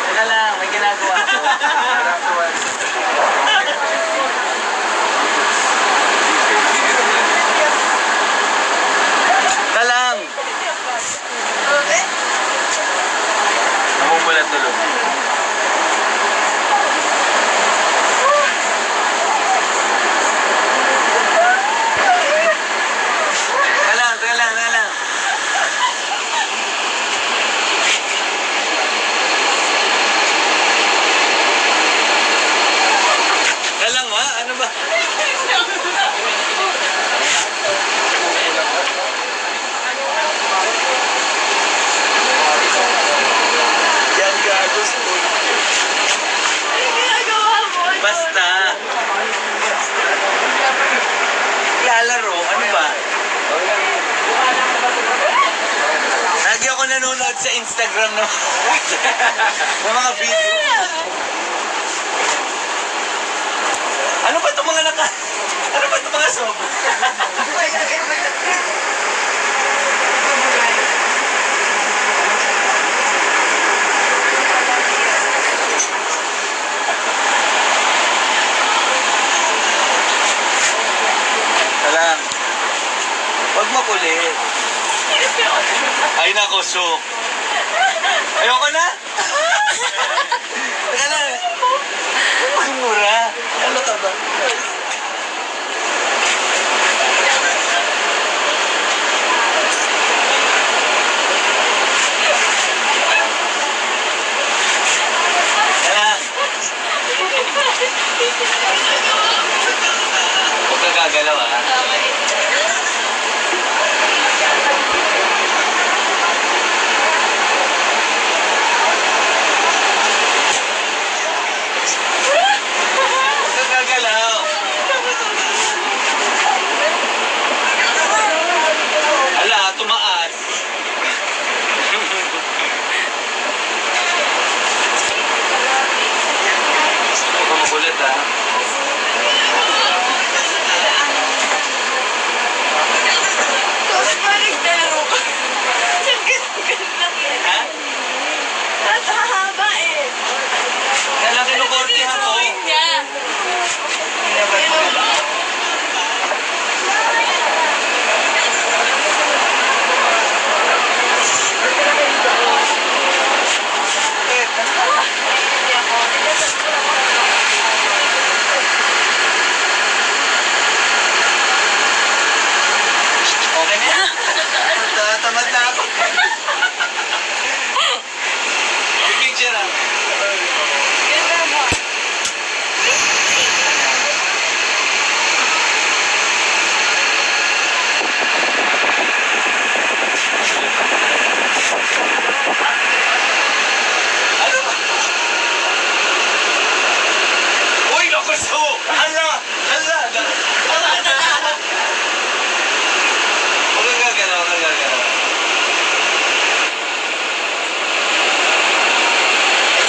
Teka lang, may ginagawa ko. Teka lang. Namumulat tuloy. Basta. Lalaro, ano ba? Lagi ako nanonood sa Instagram ng mga video. Ano ba itong mga Ano ba itong mga sob? Huwag makulit. Ay nako, sok. Ayoko na. Teka na. Huwag mura. Ano ka ba? Huwag ka gagalaw, ha? Tumaas. Huwag ka makulit, ha? Tapos parang dalaro ka. Ha? At hahaba eh. Kaya kinukortihan ko. Niya. Okay na? Tamad na ako. Picture lang. Ganda mo. Ano ba? Uy, nakuso! Hala! Hala! Huwag kang gagalaw, huwag kang gagalaw.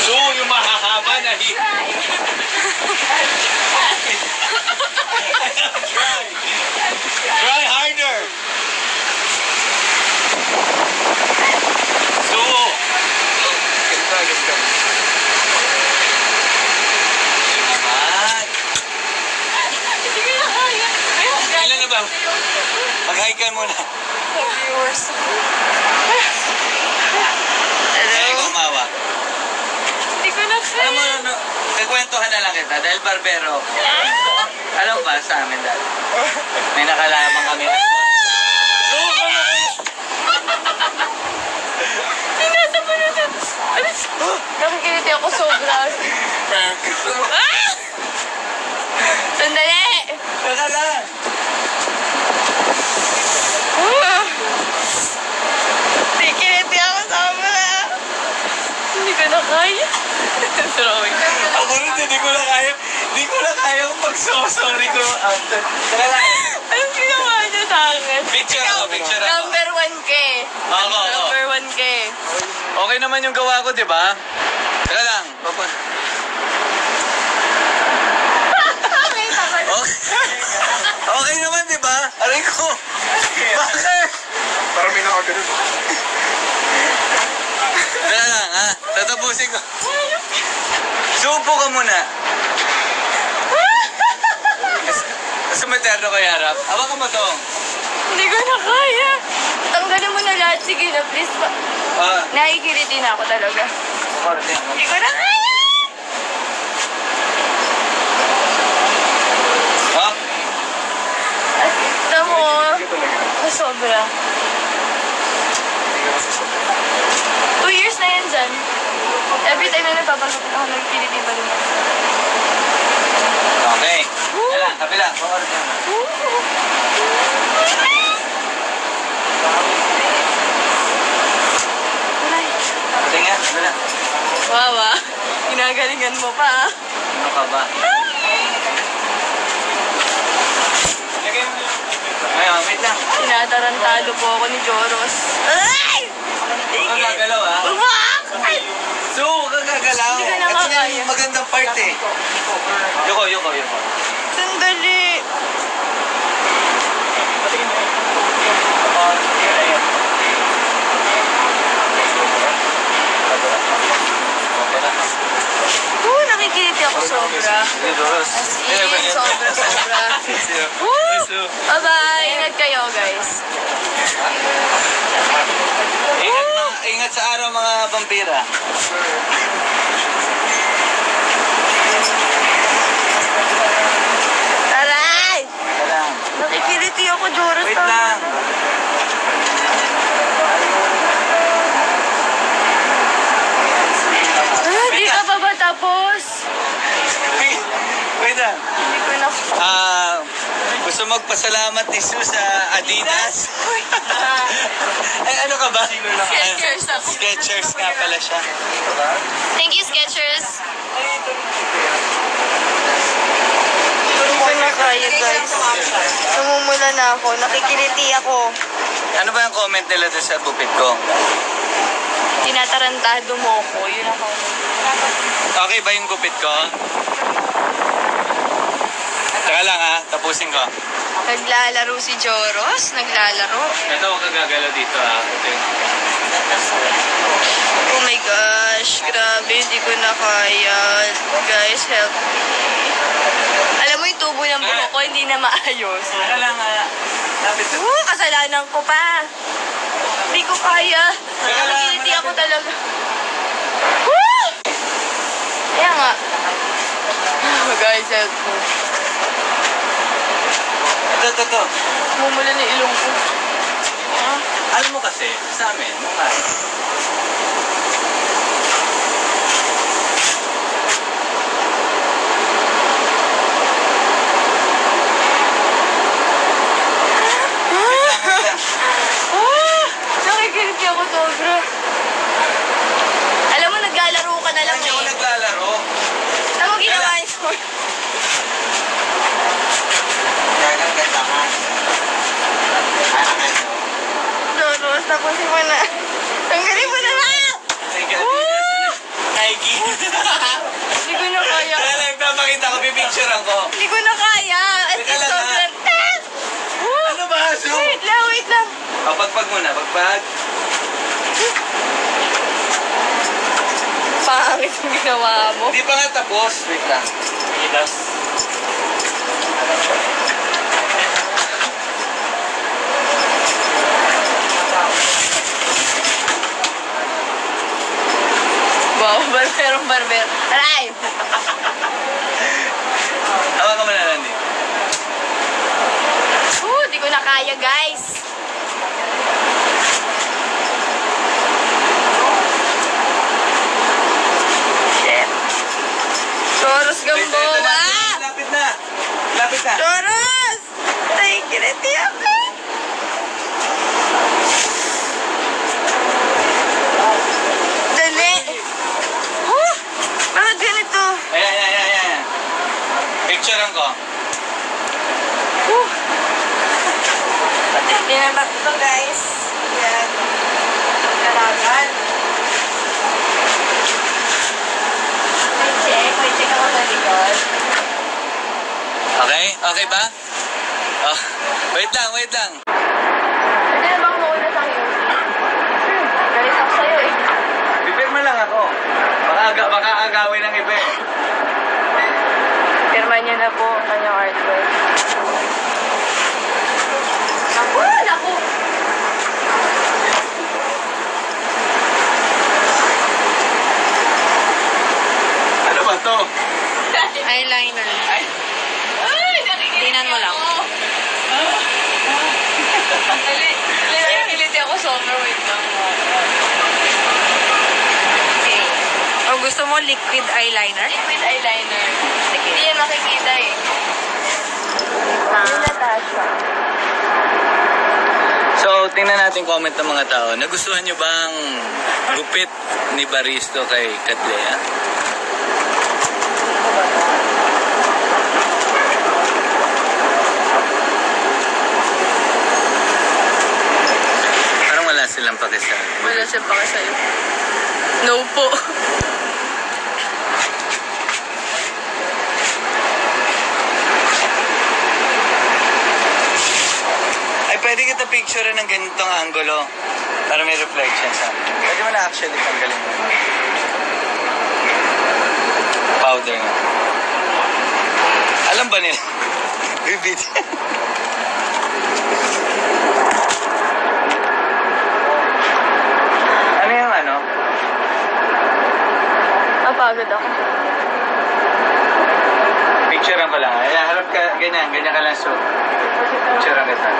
So, yung mahahaba na Try harder! So, ganda. Sige na kaya. Ilan na ba? Mag-hi ka muna. Viewers. Kaya ikaw umawa. Hindi ko na Alam mo, ano, nagkwentuhan na lang kita. Dahil barbero. Alam ba sa amin dahil? May nakalaman kami. Sinasa mo na ito. Nakikiliti ako sobra. Sandali! Teka lang. Nakikiliti ako sobra. Hindi ko na kaya. Throwing. Ako rin, hindi ko na kaya. Hindi ko na kaya kung mag-sorry ko after. Teka lang. Anong ginawa niya sa akin? Picture ako, picture ako. Number 1K. Oo. Number 1K. Okay naman yung gawa ko, di ba? Teka lang. Okay naman, di ba? Aray ko. Bakit? Parang may nakaganon. Tara lang, ha? Tatapusin ko. Supo ka muna. Gusto mo terno ko harap? Hawakan mo to. Hindi ko na kaya. Tanggalin mo na lahat. Sige na, please. Nakikiriti na ako talaga. Hindi ko na kaya. Up. Ito mo. Sobra. 2 years na yan dyan. Every time na napapagod ako, nagkiliti pa rin ako. Okay. Wala, kabila. Pakorte mo. Tingnan, kabila. Wow, ah. Ginagalingan mo pa, ah. Ano ka ba? Ngayon, wait lang. Tinatarantado po ako ni Joros. Ay! Huwag kang gagalaw, ha? Ay! So, huwag kang gagalaw. Hindi ka na Ito kakaya. yung magandang part, eh. Yuko. Sandali. Nakikiliti ako sobra. As in, sobra. Bye-bye. Ingat kayo, guys. Ingat sa araw, mga vampira. Taray! Lang. Nakikiliti ako, Joros. Wait lang. Di ka pa ba tapos? Wait lang. Hindi ko na... Gusto magpasalamat ni Sue sa Adidas. Ay, ano ka ba? Skechers ako. Skechers nga pala siya. Thank you, Skechers. Hindi ko na kaya, guys. Namumula na ako. Nakikiliti ako. Ano ba yung comment nila doon sa gupit ko? Tinatarantado mo ko. Yun ang comment. Okay ba yung gupit ko? Teka lang, ha, tapusin ko. Naglalaro si Joros. Naglalaro. Ito, huwag kang gagalaw dito, ha. Oh my gosh. Grabe. Hindi ko na kaya. Guys, help me. Alam mo yung tubo ng buhok ko, hindi na maayos. Teka lang, ha. Lapit to. Kasalanan ko pa. Hindi ko kaya. Nakikiliti ako talaga. Woo! Kaya nga. Oh, guys, help me. Ito. Mumula na ilong ko. Alam mo kasi, sa amin, mukha. Nakikiliti ako sobra. Alam mo, naglalaro ka na lang Hindi ako eh. naglalaro. Ano mo ginawa niyo? Doros, tapusin mo na. Tanggalin mo na lang! Nike. Hindi ko na kaya. Kaya lang, papakita ko, pipicturean ko. Hindi ko na kaya. At Teka least lang, sobrang... Ano ba, Su? Wait lang. Pagpag muna, pagpag. Pangit yung ginawa mo. Hindi pa nga tapos. Wait lang. Itas. Wow, barber. Aray! Hawa ka muna lang, Di ko na kaya, guys. Shit. Joros Gamboa! Lapit na. Joros! Nakikiliti ako. Dali. Bakit ganito? Ayan. Picturean ko. Tinabak ito, guys. Yan. Karagan. May check ako sa likod. Okay ba? Oh, wait lang. Pwede na bang mauna sa QC? Baka agawin ng iba eh. Pirma niya na po ang kanyang artwork. Naku! Naku! Ano ba to? Eyeliner. Ay, Tingnan mo lang. Nakikiliti ako sobra. Wait lang. Okay. O gusto mo liquid eyeliner? Liquid eyeliner. Hindi yan makikita eh. Yung Natasha. so, tingnan natin comment ng mga tao. Nagustuhan nyo bang gupit ni Baristo kay Katlea? Parang wala silang pakisal. Wala siya pa sa'yo. No po. Ay, pwede kita picture ng ganitong angulo para may reflection sa akin. Pwede mo na actually tanggalin mo. Powder nga. Alam ba nila? Bibit. Ano yung ano? Napagod ako. Picturean ko lang. Ay, harap ka, ganyan ka lang so. Picturean kita.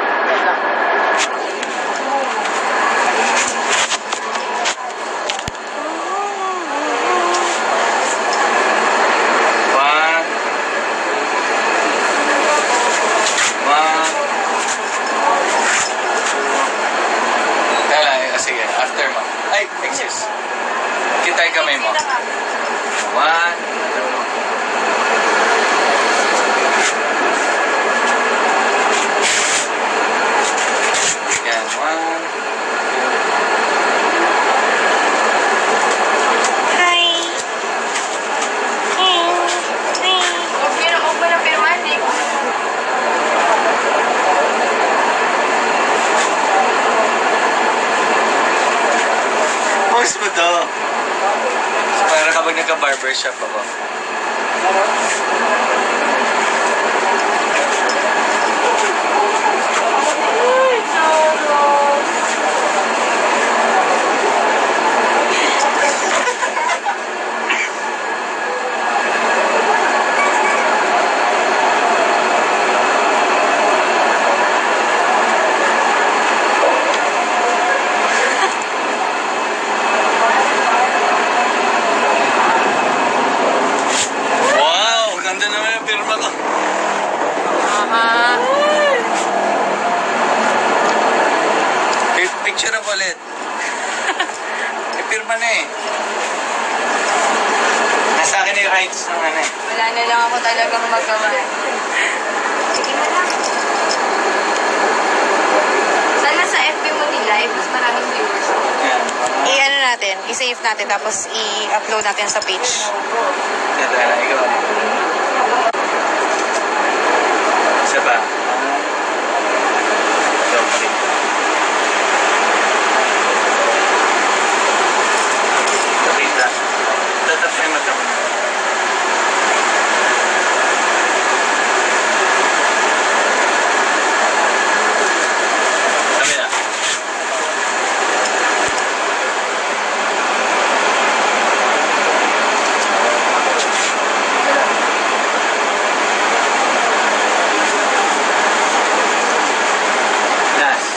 Sige, after mo. Ay, excuse. Kitay kamay mo. 1, 2. Yan, 1, 2. Hi! Huwag mo na pirmahan eh. Post mo to. Para kapag nagka-barbershop ako. Picture ako ulit. Ipirma na eh. Nasa akin yung rights ng ano eh. Wala na lang ako talagang magawa. Sige mo lang. Sana sa FB mo ni-live, mas maraming viewers. Yan. I-ano natin, i-save natin, tapos i-upload natin sa page. Yan, ikaw. Isa ba? Okay. Kita. Tetap saya macam. Sabi na. Last.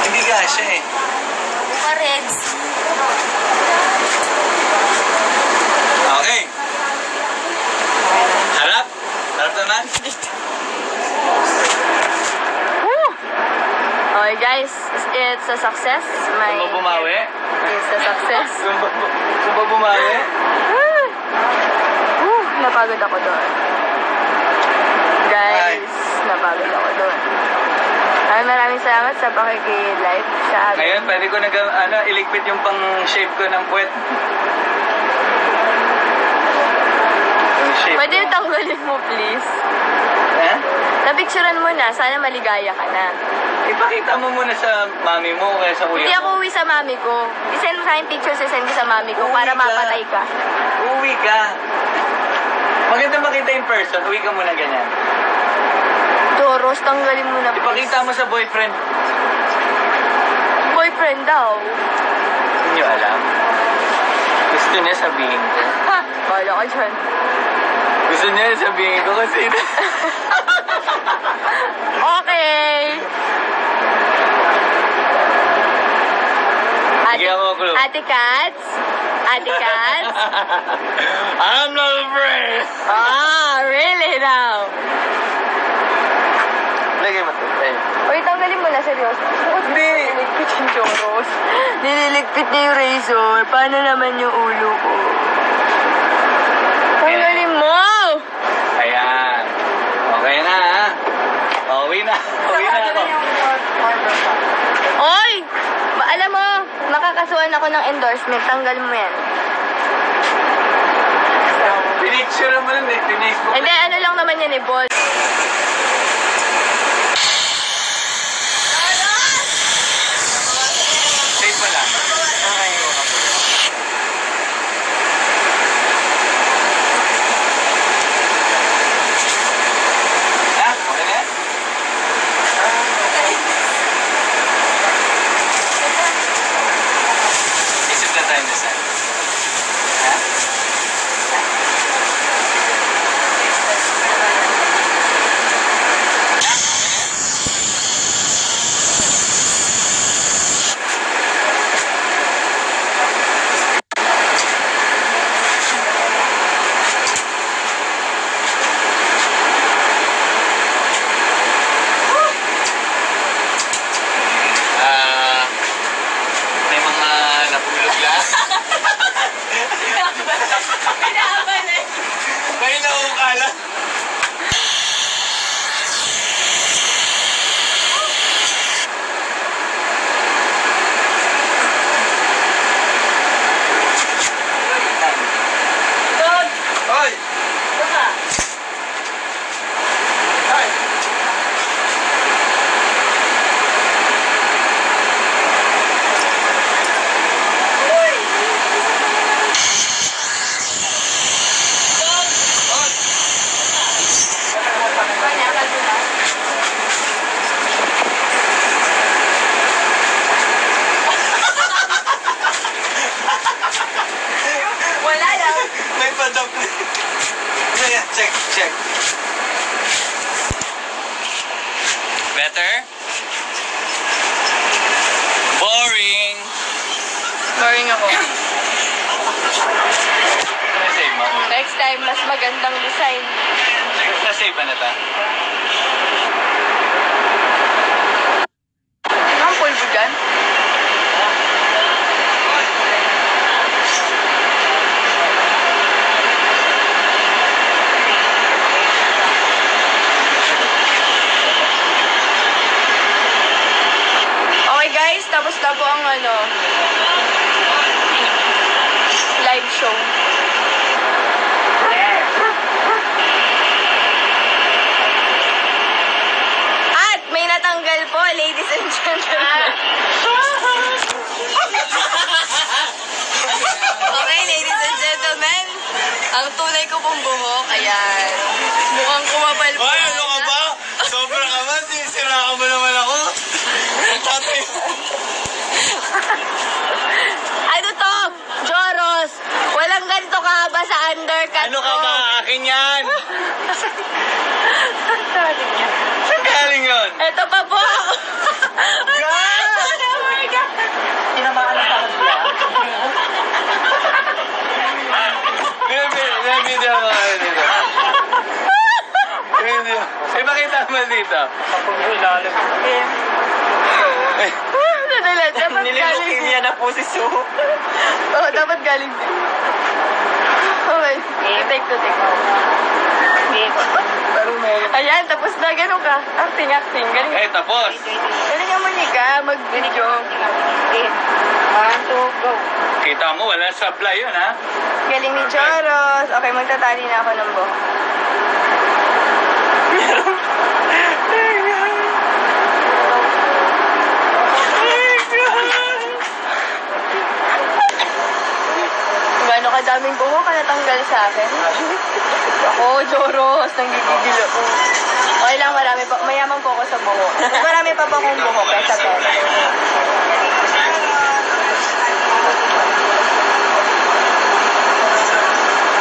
Hindi kasya eh. Buka Reds. Okay. Harap. Harap naman. Okay guys, it's a success. Kung ba bumawi? It's a success. Kung ba bumawi? Napagod ako doon. Guys, napagod ako doon. Maraming salamat sa pakiki-live sa akin. Ngayon, pwede ko iligpit yung pang-shape ko ng puwet. Shape. Pwede yung tanggalin mo, please. Ha? Napicturean mo na. Sana maligaya ka na. Ipakita mo muna sa mami mo kaya sa kuya Hindi mo. ako uwi sa mami ko. I-send mo sa akin pictures, i-send ko sa mami ko para Uwi ka. mapatay ka. Uwi ka. Maganda makita in person. Uwi ka muna ganyan. Doros, tanggalin mo na. Ipakita mo sa boyfriend. Boyfriend daw. Hindi nyo alam. Gusto niya sabihin ko. Ha! Bala ka dyan. Gusto niya sabihin ko kasi... Okay. Sige ako, Klo. Ate Cats? Ate Cats? I'm not afraid. Really now? Lagay mo ito. Ayun. Uy, tanggalin mo na, seryoso. Hindi. Nililigpit yung choros. Nililigpit na yung razor. Paano naman yung ulo ko? Tanggalin mo! Ayan. Okay na, ha? Uwi na. Uwi na ako. Oy! Alam mo, makakasuhan ako ng endorsement. Tanggal mo yan. Pinicture mo lang eh. Pinicture. Hindi, ano lang naman yan eh, boss. Safe pa lang. Okay. Ha? Okay na? Isip na tayo na saan. Ha? May mga napulog lang. Pinahaban eh. May naukala. Dog! Hoy! Ito ka. Hoy! Wala lang. May padok na. Ayan, check, check. Better? Boring. Boring ako. Nasave mo? Next time, mas magandang design. Nasave ba na ta? Ang pulbo dyan? Okay guys, tapos na po ang live show. At may natanggal po, ladies and gentlemen. Okay, ladies and gentlemen. Ang tunay ko pong buhok, ayan. Mukhang kumapal po. Ay, ano ka ba? Sobra ka ba? Sisira ka ba naman ako? Tatay. Ano to? Joros! Walang ganito kahaba sa undercut Ano ka ko. ba? Akin yan! Saan galing yun? Ito pa po. God! Oh my God! Tinamaan na ako siya. May video mo kayo dito. Video. Eh, makita mo dito. Kapag ilalim. Nadala, dapat galing. niya na po si Sue. Oo, dapat galing din. Okay. Take to take. Pero meron. Ayan, tapos na. Ganun ka. Acting, acting. Galing. Eh, tapos. Galing naman ka. Mag-video. 1, 2, go. Kita mo, wala supply yun, ha? Galing ni Joros. Okay, magtatali na ako ng buhok. Gano'n kadaming buhok ka natanggal sa akin? Ako, Joros, nanggigigil ako. Okay lang, marami pa. Mayaman po ako sa buhok. Marami pa pa akong buhok kaysa to.